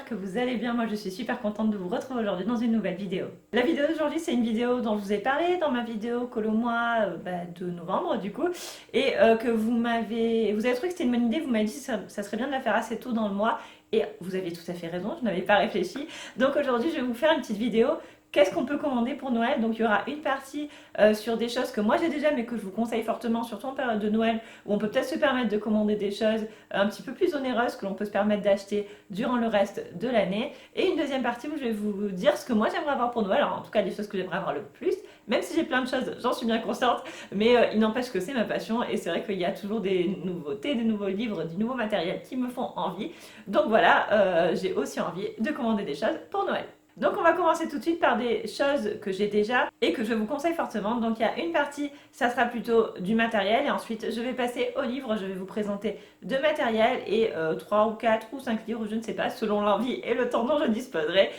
que vous allez bien. Moi je suis super contente de vous retrouver aujourd'hui dans une nouvelle vidéo. La vidéo d'aujourd'hui c'est une vidéo dont je vous ai parlé dans ma vidéo Colo mois de novembre du coup, et que vous avez trouvé que c'était une bonne idée, vous m'avez dit que ça serait bien de la faire assez tôt dans le mois, et vous aviez tout à fait raison, je n'avais pas réfléchi. Donc aujourd'hui je vais vous faire une petite vidéo. Qu'est-ce qu'on peut commander pour Noël? Donc il y aura une partie sur des choses que moi j'ai déjà mais que je vous conseille fortement, surtout en période de Noël, où on peut peut-être se permettre de commander des choses un petit peu plus onéreuses que l'on peut se permettre d'acheter durant le reste de l'année. Et une deuxième partie où je vais vous dire ce que moi j'aimerais avoir pour Noël, alors en tout cas les choses que j'aimerais avoir le plus, même si j'ai plein de choses, j'en suis bien consciente, mais il n'empêche que c'est ma passion et c'est vrai qu'il y a toujours des nouveautés, des nouveaux livres, du nouveau matériel qui me font envie. Donc voilà, j'ai aussi envie de commander des choses pour Noël. Donc on va commencer tout de suite par des choses que j'ai déjà et que je vous conseille fortement. Donc il y a une partie, ça sera plutôt du matériel, et ensuite je vais passer aux livres. Je vais vous présenter deux matériels et 3 ou 4 ou 5 livres, je ne sais pas, selon l'envie et le temps dont je disposerai.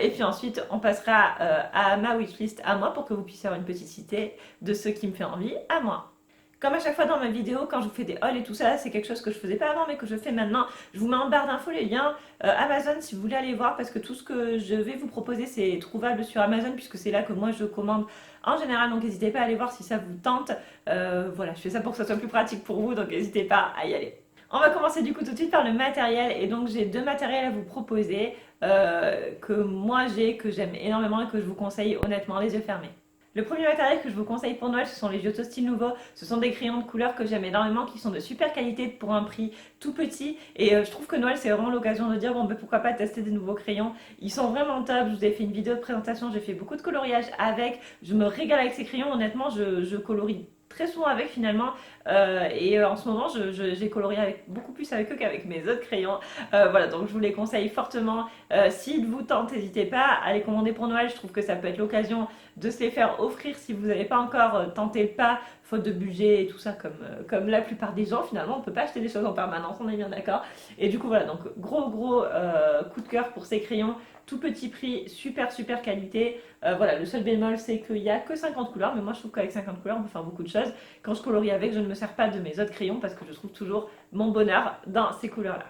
Et puis ensuite on passera à ma wishlist à moi pour que vous puissiez avoir une petite cité de ce qui me fait envie à moi. Comme à chaque fois dans ma vidéo, quand je vous fais des hauls et tout ça, c'est quelque chose que je faisais pas avant mais que je fais maintenant. Je vous mets en barre d'infos les liens Amazon si vous voulez aller voir, parce que tout ce que je vais vous proposer c'est trouvable sur Amazon puisque c'est là que moi je commande en général. Donc n'hésitez pas à aller voir si ça vous tente. Voilà, je fais ça pour que ça soit plus pratique pour vous, donc n'hésitez pas à y aller. On va commencer du coup tout de suite par le matériel, et donc j'ai deux matériels à vous proposer que moi j'ai, que j'aime énormément et que je vous conseille honnêtement les yeux fermés. Le premier matériel que je vous conseille pour Noël, ce sont les Giotto Style Nouveau. Ce sont des crayons de couleur que j'aime énormément, qui sont de super qualité pour un prix tout petit. Et je trouve que Noël, c'est vraiment l'occasion de dire, bon, ben, pourquoi pas tester des nouveaux crayons. Ils sont vraiment top. Je vous ai fait une vidéo de présentation, j'ai fait beaucoup de coloriage avec. Je me régale avec ces crayons. Honnêtement, je colorie très souvent avec finalement, et en ce moment j'ai colorié beaucoup plus avec eux qu'avec mes autres crayons. Voilà, donc je vous les conseille fortement. S'ils vous tentent, n'hésitez pas à les commander pour Noël. Je trouve que ça peut être l'occasion de se les faire offrir si vous n'avez pas encore tenté le pas, faute de budget et tout ça, comme la plupart des gens. Finalement on ne peut pas acheter des choses en permanence, on est bien d'accord. Et du coup voilà, donc gros coup de cœur pour ces crayons. Tout petit prix, super qualité. Voilà, le seul bémol c'est qu'il n'y a que 50 couleurs, mais moi je trouve qu'avec 50 couleurs on peut faire beaucoup de choses. Quand je colorie avec, je ne me sers pas de mes autres crayons parce que je trouve toujours mon bonheur dans ces couleurs-là.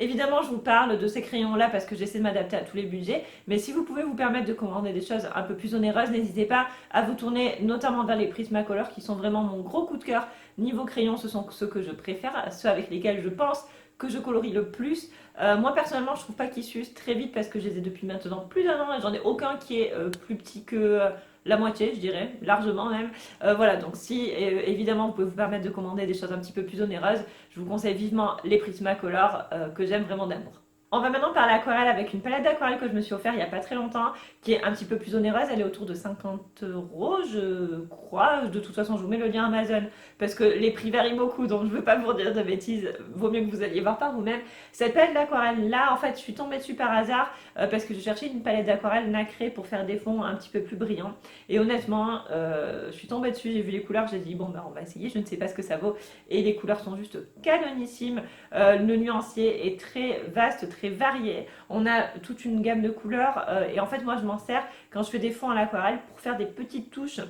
Évidemment, je vous parle de ces crayons-là parce que j'essaie de m'adapter à tous les budgets, mais si vous pouvez vous permettre de commander des choses un peu plus onéreuses, n'hésitez pas à vous tourner notamment vers les Prismacolor qui sont vraiment mon gros coup de cœur. Niveau crayon, ce sont ceux que je préfère, ceux avec lesquels je pense que je colorie le plus. Moi personnellement, je trouve pas qu'ils s'usent très vite parce que je les ai depuis maintenant plus d'un an et j'en ai aucun qui est plus petit que la moitié, je dirais, largement même. Voilà, donc si évidemment vous pouvez vous permettre de commander des choses un petit peu plus onéreuses, je vous conseille vivement les Prismacolor que j'aime vraiment d'amour. On va maintenant parler aquarelle avec une palette d'aquarelle que je me suis offert il n'y a pas très longtemps, qui est un petit peu plus onéreuse. Elle est autour de 50 euros, je crois. De toute façon, je vous mets le lien Amazon parce que les prix varient beaucoup, donc je ne veux pas vous dire de bêtises. Vaut mieux que vous alliez voir par vous-même. Cette palette d'aquarelle là, en fait, je suis tombée dessus par hasard parce que je cherchais une palette d'aquarelle nacrée pour faire des fonds un petit peu plus brillants. Et honnêtement, je suis tombée dessus, j'ai vu les couleurs, j'ai dit bon, ben on va essayer. Je ne sais pas ce que ça vaut. Et les couleurs sont juste canonissimes. Le nuancier est très vaste, très varié. On a toute une gamme de couleurs et en fait moi je m'en sers quand je fais des fonds à l'aquarelle pour faire des petites touches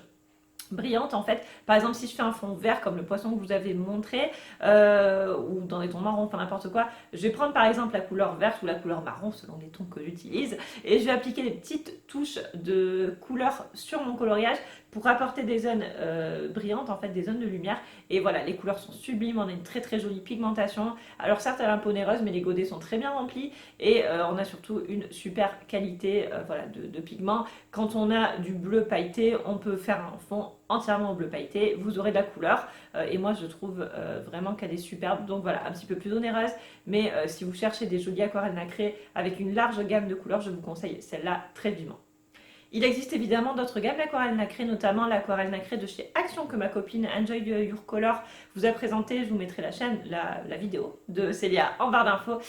brillantes en fait. Par exemple, si je fais un fond vert comme le poisson que je vous avez montré, ou dans des tons marrons, enfin n'importe quoi, je vais prendre par exemple la couleur verte ou la couleur marron selon les tons que j'utilise, et je vais appliquer des petites touches de couleur sur mon coloriage pour apporter des zones brillantes, en fait des zones de lumière. Et voilà, les couleurs sont sublimes, on a une très jolie pigmentation. Alors certes elle est un peu onéreuse, mais les godets sont très bien remplis, et on a surtout une super qualité voilà, de pigment. Quand on a du bleu pailleté, on peut faire un fond entièrement au bleu pailleté, vous aurez de la couleur, et moi je trouve vraiment qu'elle est superbe. Donc voilà, un petit peu plus onéreuse, mais si vous cherchez des jolies aquarelles nacrées avec une large gamme de couleurs, je vous conseille celle-là très vivement. Il existe évidemment d'autres gammes d'aquarelles nacrées, notamment l'aquarelle nacrée de chez Action que ma copine Enjoy Your Color vous a présenté. Je vous mettrai la vidéo de Célia en barre d'infos.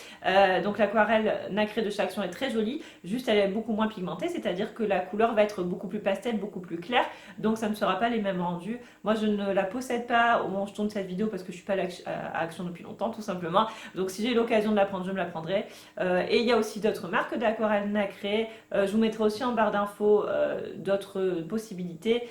Donc l'aquarelle nacrée de chez Action est très jolie, juste elle est beaucoup moins pigmentée, c'est-à-dire que la couleur va être beaucoup plus pastel, beaucoup plus claire, donc ça ne sera pas les mêmes rendus. Moi je ne la possède pas au moment où je tourne cette vidéo parce que je suis pas à Action depuis longtemps tout simplement, donc si j'ai l'occasion de la prendre, je me la prendrai. Et il y a aussi d'autres marques d'aquarelle nacrée, je vous mettrai aussi en barre d'infos d'autres possibilités.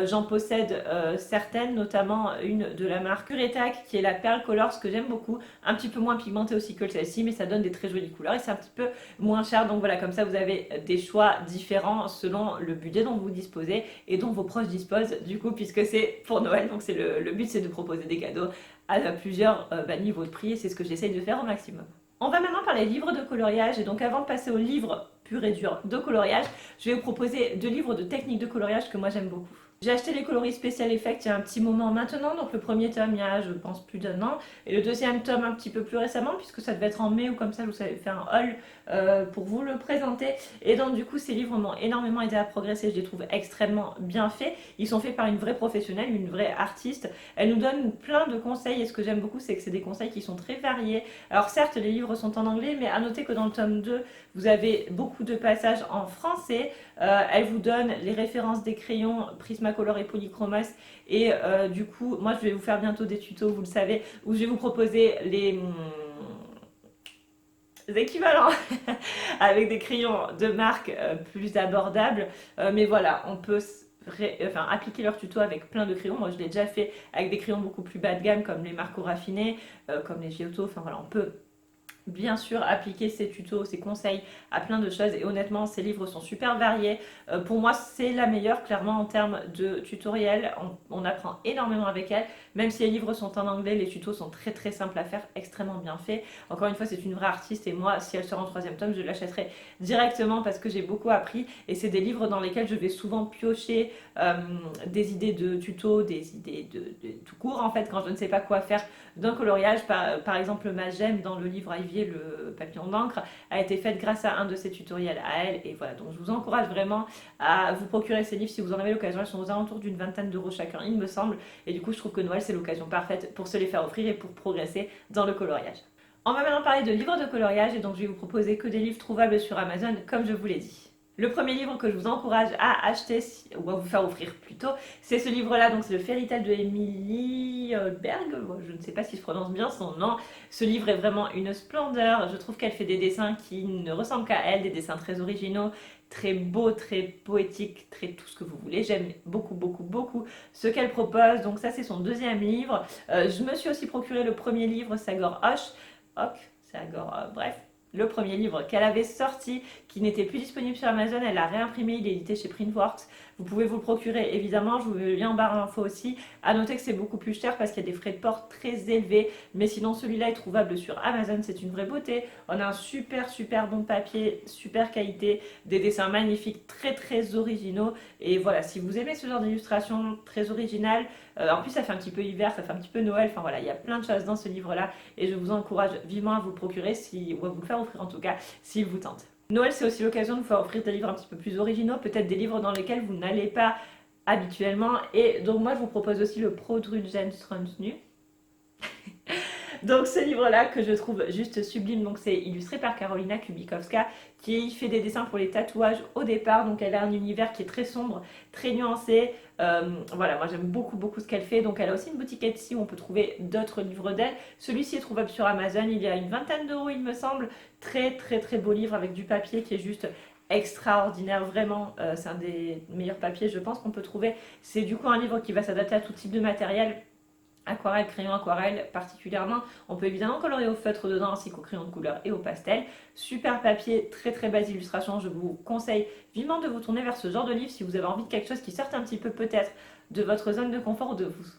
J'en possède certaines, notamment une de la marque Curetac qui est la Pearl Colors que j'aime beaucoup, un petit peu moins pigmentée aussi que celle-ci, mais ça donne des très jolies couleurs et c'est un petit peu moins cher. Donc voilà, comme ça vous avez des choix différents selon le budget dont vous disposez et dont vos proches disposent du coup, puisque c'est pour Noël. Donc le but c'est de proposer des cadeaux à plusieurs niveaux de prix et c'est ce que j'essaye de faire au maximum. On va maintenant parler livres de coloriage et donc avant de passer aux livres pur et dur de coloriage, je vais vous proposer 2 livres de techniques de coloriage que moi j'aime beaucoup. J'ai acheté les coloris Special Effect il y a un petit moment maintenant, donc le premier tome il y a je pense plus d'1 an, et le deuxième tome un petit peu plus récemment, puisque ça devait être en mai ou comme ça, je vous avais fait un haul pour vous le présenter. Et donc du coup ces livres m'ont énormément aidé à progresser, je les trouve extrêmement bien faits. Ils sont faits par une vraie professionnelle, une vraie artiste. Elle nous donne plein de conseils et ce que j'aime beaucoup c'est que c'est des conseils qui sont très variés. Alors certes les livres sont en anglais, mais à noter que dans le tome 2 vous avez beaucoup de passages en français. Elle vous donne les références des crayons Prismacolor et Polychromas et du coup moi je vais vous faire bientôt des tutos, vous le savez, où je vais vous proposer les équivalents avec des crayons de marque plus abordables, mais voilà, on peut appliquer leur tuto avec plein de crayons. Moi je l'ai déjà fait avec des crayons beaucoup plus bas de gamme comme les Marco Raffinés, comme les Giotto, enfin voilà, on peut bien sûr appliquer ces tutos, ces conseils à plein de choses et honnêtement ces livres sont super variés. Pour moi c'est la meilleure clairement en termes de tutoriel, on apprend énormément avec elle, même si les livres sont en anglais, les tutos sont très très simples à faire, extrêmement bien faits. Encore une fois c'est une vraie artiste et moi si elle sort en 3e tome je l'achèterai directement parce que j'ai beaucoup appris et c'est des livres dans lesquels je vais souvent piocher des idées de tutos, des idées de tout court en fait quand je ne sais pas quoi faire d'un coloriage. Par exemple ma gemme dans le livre Ivy, le papillon d'encre, a été faite grâce à un de ses tutoriels à elle et voilà, donc je vous encourage vraiment à vous procurer ces livres si vous en avez l'occasion. Ils sont aux alentours d'une vingtaine d'euros chacun il me semble et du coup je trouve que Noël c'est l'occasion parfaite pour se les faire offrir et pour progresser dans le coloriage. On va maintenant parler de livres de coloriage et donc je vais vous proposer que des livres trouvables sur Amazon comme je vous l'ai dit. Le premier livre que je vous encourage à acheter, ou à vous faire offrir plutôt, c'est ce livre-là, donc c'est le Fairy Tale de Emily Berg, je ne sais pas si je prononce bien son nom. Ce livre est vraiment une splendeur, je trouve qu'elle fait des dessins qui ne ressemblent qu'à elle, des dessins très originaux, très beaux, très poétiques, très tout ce que vous voulez. J'aime beaucoup, beaucoup, beaucoup ce qu'elle propose, donc ça c'est son deuxième livre. Je me suis aussi procuré le premier livre, Sagor Hock, Sagor, bref. Le premier livre qu'elle avait sorti, qui n'était plus disponible sur Amazon, elle l'a réimprimé, il est édité chez Printworks. Vous pouvez vous le procurer évidemment, je vous mets le lien en barre d'infos aussi. A noter que c'est beaucoup plus cher parce qu'il y a des frais de port très élevés, mais sinon celui-là est trouvable sur Amazon, c'est une vraie beauté. On a un super super bon papier, super qualité, des dessins magnifiques, très très originaux. Et voilà, si vous aimez ce genre d'illustration très originale, en plus ça fait un petit peu hiver, ça fait un petit peu Noël, enfin voilà, il y a plein de choses dans ce livre-là et je vous encourage vivement à vous le procurer, ou à vous le faire offrir en tout cas, s'il vous tente. Noël, c'est aussi l'occasion de vous faire offrir des livres un petit peu plus originaux, peut-être des livres dans lesquels vous n'allez pas habituellement. Et donc moi, je vous propose aussi le Prodrugen Strömsnu. Donc ce livre-là que je trouve juste sublime, donc c'est illustré par Karolina Kubikowska qui fait des dessins pour les tatouages au départ, donc elle a un univers qui est très sombre, très nuancé. Voilà, moi j'aime beaucoup beaucoup ce qu'elle fait, donc elle a aussi une boutique Etsy où on peut trouver d'autres livres d'elle. Celui-ci est trouvable sur Amazon, il y a une vingtaine d'euros il me semble, très très très beau livre avec du papier qui est juste extraordinaire, vraiment c'est un des meilleurs papiers je pense qu'on peut trouver. C'est du coup un livre qui va s'adapter à tout type de matériel, aquarelle, crayon aquarelle particulièrement. On peut évidemment colorier au feutre dedans ainsi qu'au crayon de couleur et au pastel. Super papier, très très belles illustrations. Je vous conseille vivement de vous tourner vers ce genre de livre si vous avez envie de quelque chose qui sorte un petit peu peut-être de votre zone de confort ou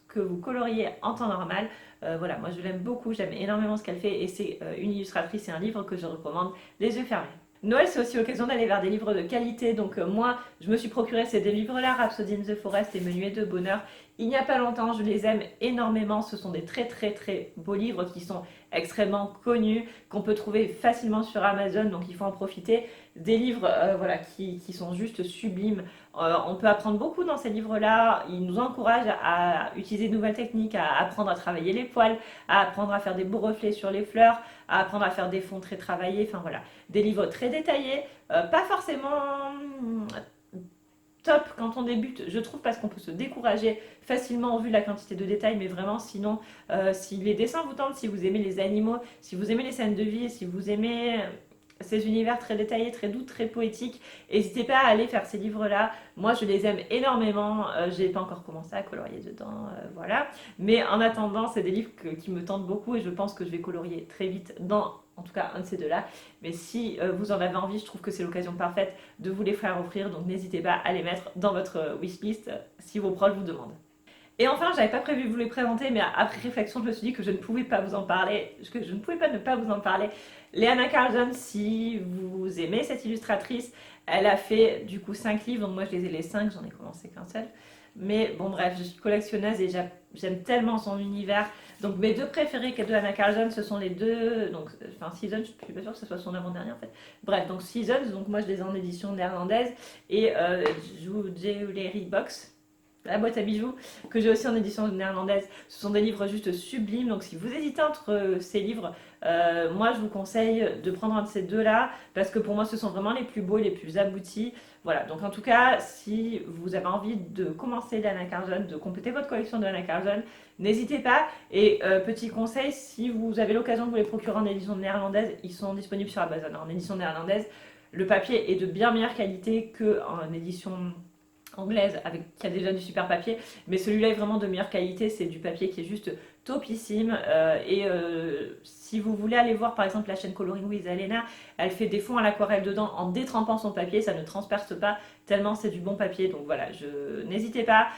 que vous coloriez en temps normal. Voilà, moi je l'aime beaucoup, j'aime énormément ce qu'elle fait et c'est une illustratrice et un livre que je recommande les yeux fermés. Noël, c'est aussi l'occasion d'aller vers des livres de qualité, donc moi, je me suis procuré ces deux livres-là, Rhapsody in the Forest et Menuet de Bonheur. Il n'y a pas longtemps, je les aime énormément, ce sont des très très très beaux livres qui sont extrêmement connus, qu'on peut trouver facilement sur Amazon, donc il faut en profiter. Des livres voilà, qui sont juste sublimes. On peut apprendre beaucoup dans ces livres-là, ils nous encouragent à utiliser de nouvelles techniques, à apprendre à travailler les poils, à apprendre à faire des beaux reflets sur les fleurs, à apprendre à faire des fonds très travaillés, enfin voilà. Des livres très détaillés, pas forcément top quand on débute, je trouve, parce qu'on peut se décourager facilement au vu de la quantité de détails, mais vraiment sinon, si les dessins vous tentent, si vous aimez les animaux, si vous aimez les scènes de vie, si vous aimez ces univers très détaillés, très doux, très poétiques. N'hésitez pas à aller faire ces livres-là. Moi, je les aime énormément. J'ai pas encore commencé à colorier dedans, voilà. Mais en attendant, c'est des livres qui me tentent beaucoup et je pense que je vais colorier très vite dans, en tout cas, un de ces deux-là. Mais si vous en avez envie, je trouve que c'est l'occasion parfaite de vous les faire offrir. Donc n'hésitez pas à les mettre dans votre wishlist si vos proches vous demandent. Et enfin, j'avais pas prévu de vous les présenter, mais après réflexion, je me suis dit que je ne pouvais pas vous en parler, que je ne pouvais pas ne pas vous en parler. Leanna Carlson, si vous aimez cette illustratrice, elle a fait du coup 5 livres, donc moi je les ai les 5, j'en ai commencé qu'un seul. Mais bon bref, je suis collectionneuse et j'aime tellement son univers. Donc mes deux préférés de Leanna Carlson, ce sont les deux, donc enfin Seasons, je suis pas sûre que ce soit son avant-dernier en fait. Bref, donc Seasons, donc moi je les ai en édition néerlandaise, et Jewelry Box, la boîte à bijoux, que j'ai aussi en édition néerlandaise. Ce sont des livres juste sublimes, donc si vous hésitez entre ces livres, moi je vous conseille de prendre un de ces deux-là, parce que pour moi ce sont vraiment les plus beaux et les plus aboutis. Voilà, donc en tout cas, si vous avez envie de commencer Leanna Carlson, de compléter votre collection de Leanna Carlson, n'hésitez pas. Et petit conseil, si vous avez l'occasion de vous les procurer en édition néerlandaise, ils sont disponibles sur Amazon. En édition néerlandaise, le papier est de bien meilleure qualité qu'en édition anglaise qui a déjà du super papier, mais celui-là est vraiment de meilleure qualité, c'est du papier qui est juste topissime. Si vous voulez aller voir par exemple la chaîne Coloring with Alena, elle fait des fonds à l'aquarelle dedans en détrempant son papier, ça ne transperce pas tellement c'est du bon papier, donc voilà, n'hésitez pas,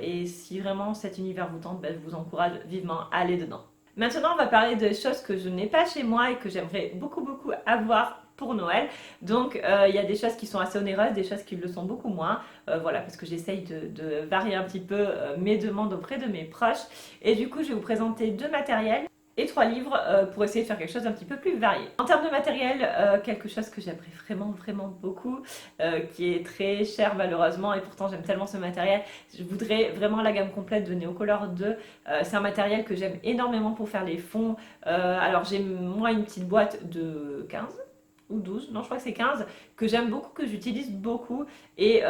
et si vraiment cet univers vous tente, je vous encourage vivement à aller dedans. Maintenant, on va parler de choses que je n'ai pas chez moi et que j'aimerais beaucoup avoir pour Noël. Donc, il y a des choses qui sont assez onéreuses, des choses qui le sont beaucoup moins. Voilà, parce que j'essaye de varier un petit peu mes demandes auprès de mes proches. Et du coup, je vais vous présenter 2 matériels et 3 livres pour essayer de faire quelque chose d'un petit peu plus varié. En termes de matériel, quelque chose que j'aimerais vraiment beaucoup, qui est très cher malheureusement, et pourtant j'aime tellement ce matériel. Je voudrais vraiment la gamme complète de Neocolor 2. C'est un matériel que j'aime énormément pour faire les fonds. Alors j'ai moi une petite boîte de 15 ou 12, non je crois que c'est 15, que j'aime beaucoup, que j'utilise beaucoup, et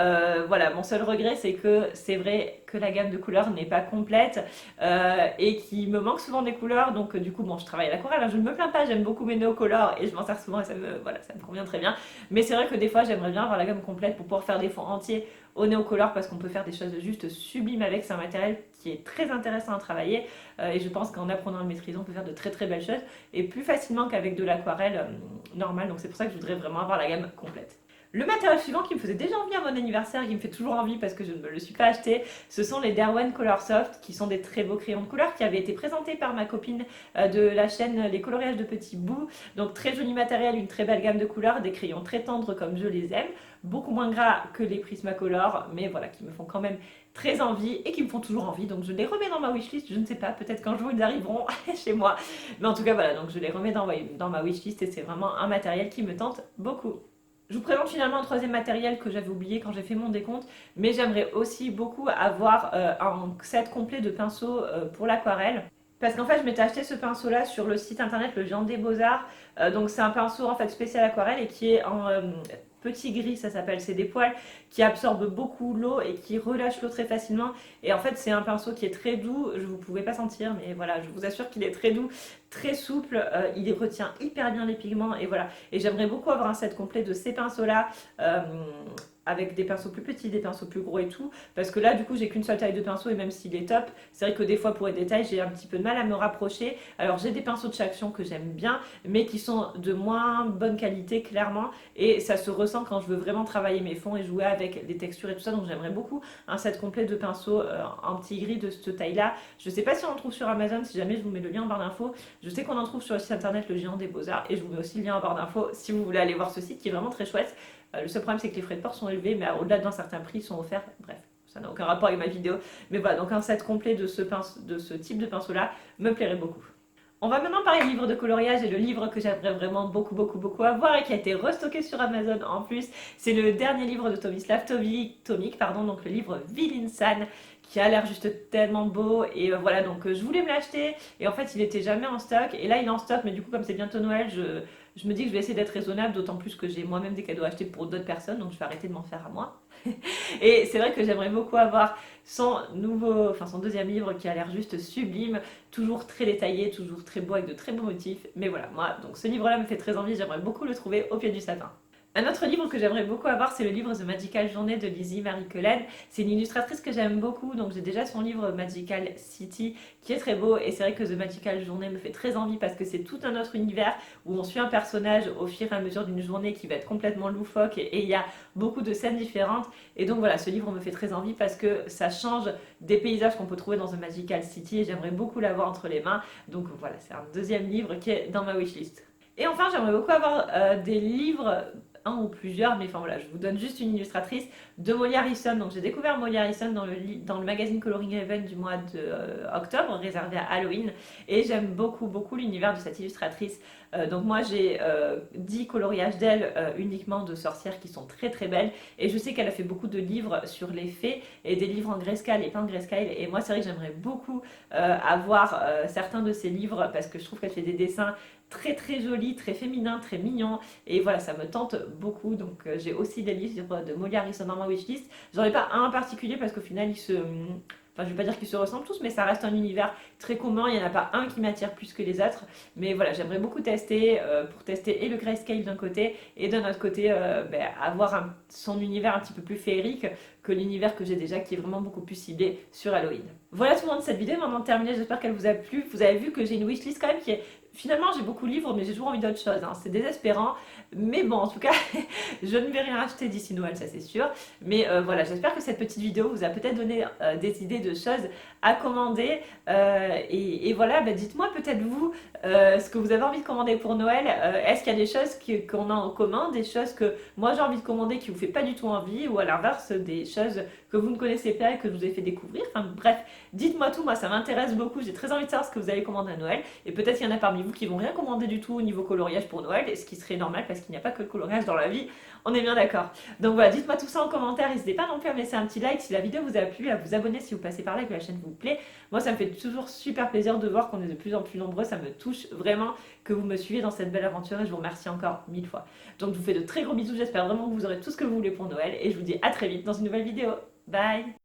voilà, mon seul regret c'est que c'est vrai que la gamme de couleurs n'est pas complète, et qu'il me manque souvent des couleurs, donc du coup bon je travaille à l'aquarelle, hein, je ne me plains pas, j'aime beaucoup mes Neocolor et je m'en sers souvent et voilà, ça me convient très bien, mais c'est vrai que des fois j'aimerais bien avoir la gamme complète pour pouvoir faire des fonds entiers au Neocolor, parce qu'on peut faire des choses juste sublimes avec, c'est un matériel qui est très intéressant à travailler, et je pense qu'en apprenant à le maîtriser on peut faire de très belles choses, et plus facilement qu'avec de l'aquarelle normale, donc c'est pour ça que je voudrais vraiment avoir la gamme complète. Le matériel suivant qui me faisait déjà envie à mon anniversaire, qui me fait toujours envie parce que je ne me le suis pas acheté, ce sont les Derwent Colorsoft, qui sont des très beaux crayons de couleur qui avaient été présentés par ma copine de la chaîne Les Coloriages de Petits Bouts. Donc très joli matériel, une très belle gamme de couleurs, des crayons très tendres comme je les aime, beaucoup moins gras que les Prismacolor, mais voilà, qui me font quand même très envie et qui me font toujours envie, donc je les remets dans ma wishlist. Je ne sais pas, peut-être qu'un jour ils arriveront chez moi, mais en tout cas voilà, donc je les remets dans ma wishlist et c'est vraiment un matériel qui me tente beaucoup. Je vous présente finalement un 3e matériel que j'avais oublié quand j'ai fait mon décompte, mais j'aimerais aussi beaucoup avoir un set complet de pinceaux pour l'aquarelle. Parce qu'en fait, je m'étais acheté ce pinceau-là sur le site internet Le Géant des Beaux-Arts. Donc c'est un pinceau en fait spécial aquarelle et qui est en petit gris, ça s'appelle. C'est des poils qui absorbent beaucoup l'eau et qui relâchent l'eau très facilement. Et en fait, c'est un pinceau qui est très doux. Vous ne pouvez pas sentir, mais voilà, je vous assure qu'il est très doux, très souple. Il retient hyper bien les pigments et voilà. Et j'aimerais beaucoup avoir un set complet de ces pinceaux-là. Avec des pinceaux plus petits, des pinceaux plus gros et tout, parce que là du coup j'ai qu'une seule taille de pinceau et même s'il est top, c'est vrai que des fois pour les détails j'ai un petit peu de mal à me rapprocher. Alors j'ai des pinceaux de chez Action que j'aime bien, mais qui sont de moins bonne qualité clairement, et ça se ressent quand je veux vraiment travailler mes fonds et jouer avec des textures et tout ça, donc j'aimerais beaucoup un set complet de pinceaux en petit gris de cette taille là. Je sais pas si on en trouve sur Amazon, si jamais je vous mets le lien en barre d'infos. Je sais qu'on en trouve sur le site internet Le Géant des Beaux-Arts, et je vous mets aussi le lien en barre d'infos si vous voulez aller voir ce site qui est vraiment très chouette. Le seul problème c'est que les frais de port sont élevés, mais au-delà d'un certain prix ils sont offerts, bref, ça n'a aucun rapport avec ma vidéo. Mais voilà, donc un set complet de ce type de pinceau là me plairait beaucoup. On va maintenant parler du livre de coloriage, et le livre que j'aimerais vraiment beaucoup avoir et qui a été restocké sur Amazon en plus, c'est le dernier livre de Tomislav Tomik, donc le livre Vilinsan, qui a l'air juste tellement beau, et voilà, donc je voulais me l'acheter et en fait il était jamais en stock, et là il est en stock, mais du coup comme c'est bientôt Noël, je me dis que je vais essayer d'être raisonnable, d'autant plus que j'ai moi-même des cadeaux achetés pour d'autres personnes, donc je vais arrêter de m'en faire à moi. Et c'est vrai que j'aimerais beaucoup avoir son deuxième livre qui a l'air juste sublime, toujours très détaillé, toujours très beau avec de très beaux motifs. Mais voilà, moi, donc ce livre-là me fait très envie, j'aimerais beaucoup le trouver au pied du sapin. Un autre livre que j'aimerais beaucoup avoir, c'est le livre The Magical Journey de Lizzie Marie Cullen. C'est une illustratrice que j'aime beaucoup, donc j'ai déjà son livre Magical City qui est très beau. Et c'est vrai que The Magical Journey me fait très envie parce que c'est tout un autre univers où on suit un personnage au fur et à mesure d'une journée qui va être complètement loufoque et il y a beaucoup de scènes différentes. Et donc voilà, ce livre me fait très envie parce que ça change des paysages qu'on peut trouver dans The Magical City et j'aimerais beaucoup l'avoir entre les mains. Donc voilà, c'est un deuxième livre qui est dans ma wishlist. Et enfin, j'aimerais beaucoup avoir des livres, un ou plusieurs, mais enfin voilà, je vous donne juste une illustratrice de Molly Harrison. Donc j'ai découvert Molly Harrison dans le magazine Coloring Heaven du mois d'octobre, réservé à Halloween. Et j'aime beaucoup, beaucoup l'univers de cette illustratrice. Donc moi j'ai 10 coloriages d'elle uniquement de sorcières qui sont très très belles. Et je sais qu'elle a fait beaucoup de livres sur les fées et des livres en grayscale et pas en grayscale. Et moi c'est vrai que j'aimerais beaucoup avoir certains de ses livres parce que je trouve qu'elle fait des dessins très très jolis, très féminins, très mignons. Et voilà, ça me tente beaucoup. Donc j'ai aussi des livres de Molly Harrison dans ma wishlist. J'en ai pas un en particulier parce qu'au final, enfin, je vais pas dire qu'ils se ressemblent tous, mais ça reste un univers très commun. Il n'y en a pas un qui m'attire plus que les autres. Mais voilà, j'aimerais beaucoup tester pour tester et le grayscale d'un côté et d'un autre côté avoir son univers un petit peu plus féerique que l'univers que j'ai déjà qui est vraiment beaucoup plus ciblé sur Halloween. Voilà tout le monde, cette vidéo est maintenant terminée. J'espère qu'elle vous a plu. Vous avez vu que j'ai une wishlist quand même qui est finalement, j'ai beaucoup de livres, mais j'ai toujours envie d'autre chose. Hein. C'est désespérant. Mais bon, en tout cas, je ne vais rien acheter d'ici Noël, ça c'est sûr. Mais voilà, j'espère que cette petite vidéo vous a peut-être donné des idées de choses à commander. Et voilà, dites-moi peut-être vous ce que vous avez envie de commander pour Noël. Est-ce qu'il y a des choses qu'on a en commun, des choses que moi j'ai envie de commander qui vous fait pas du tout envie, ou à l'inverse, des choses que vous ne connaissez pas et que je vous ai fait découvrir. Enfin bref, dites-moi tout, moi ça m'intéresse beaucoup. J'ai très envie de savoir ce que vous allez commander à Noël. Et peut-être qu'il y en a parmi vous qui vont rien commander du tout au niveau coloriage pour Noël, ce qui serait normal parce qu'il n'y a pas que le coloriage dans la vie, on est bien d'accord. Donc voilà, dites-moi tout ça en commentaire, n'hésitez pas non plus à me laisser un petit like si la vidéo vous a plu, à vous abonner si vous passez par là et que la chaîne vous plaît. Moi ça me fait toujours super plaisir de voir qu'on est de plus en plus nombreux, ça me touche vraiment que vous me suivez dans cette belle aventure et je vous remercie encore 1000 fois. Donc je vous fais de très gros bisous, j'espère vraiment que vous aurez tout ce que vous voulez pour Noël et je vous dis à très vite dans une nouvelle vidéo. Bye!